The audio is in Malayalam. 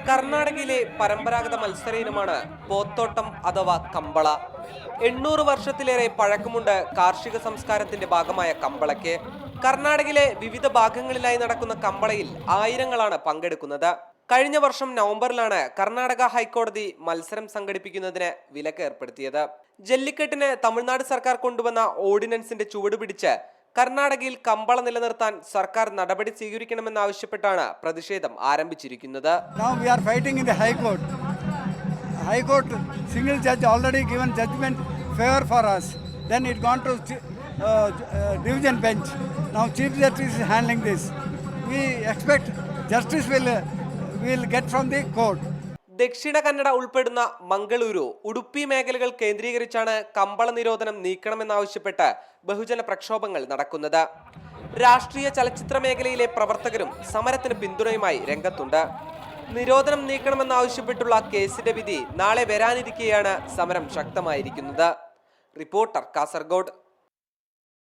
കർണാടകയിലെ പരമ്പരാഗത മത്സര ഇനമാണ് പോത്തോട്ടം അഥവാ കമ്പള. 800 വർഷത്തിലേറെ പഴക്കമുണ്ട് കാർഷിക സംസ്കാരത്തിന്റെ ഭാഗമായ കമ്പളയ്ക്ക്. കർണാടകയിലെ വിവിധ ഭാഗങ്ങളിലായി നടക്കുന്ന കമ്പളയിൽ ആയിരങ്ങളാണ് പങ്കെടുക്കുന്നത്. കഴിഞ്ഞ വർഷം നവംബറിലാണ് കർണാടക ഹൈക്കോടതി മത്സരം സംഘടിപ്പിക്കുന്നതിന് വിലക്ക് ഏർപ്പെടുത്തിയത്. ജല്ലിക്കെട്ടിന് തമിഴ്നാട് സർക്കാർ കൊണ്ടുവന്ന ഓർഡിനൻസിന്റെ ചുവട് പിടിച്ച് കർണാടകയിൽ കമ്പള നിലനിർത്താൻ സർക്കാർ നടപടി സ്വീകരിക്കണമെന്നാവശ്യപ്പെട്ടാണ് പ്രതിഷേധം ആരംഭിച്ചിരിക്കുന്നത്. Now we are fighting in the High Court. High Court single judge already given judgment fair for us. Then it gone to division bench. Now Chief Justice is handling this. We expect justice will get from the court. Dakshina Kannada ഉൾപ്പെടുന്ന മംഗളൂരു, ഉടുപ്പി മേഖലകൾ കേന്ദ്രീകരിച്ചാണ് കമ്പള നിരോധനം നീക്കണമെന്നാവശ്യപ്പെട്ട് ബഹുജന പ്രക്ഷോഭങ്ങൾ നടക്കുന്നത്. രാഷ്ട്രീയ ചലച്ചിത്ര മേഖലയിലെ പ്രവർത്തകരും സമരത്തിന് പിന്തുണയുമായി രംഗത്തുണ്ട്. നിരോധനം നീക്കണമെന്നാവശ്യപ്പെട്ടുള്ള കേസിന്റെ വിധി നാളെ വരാനിരിക്കെയാണ് സമരം ശക്തമായിരിക്കുന്നത്. റിപ്പോർട്ടർ, കാസർഗോഡ്.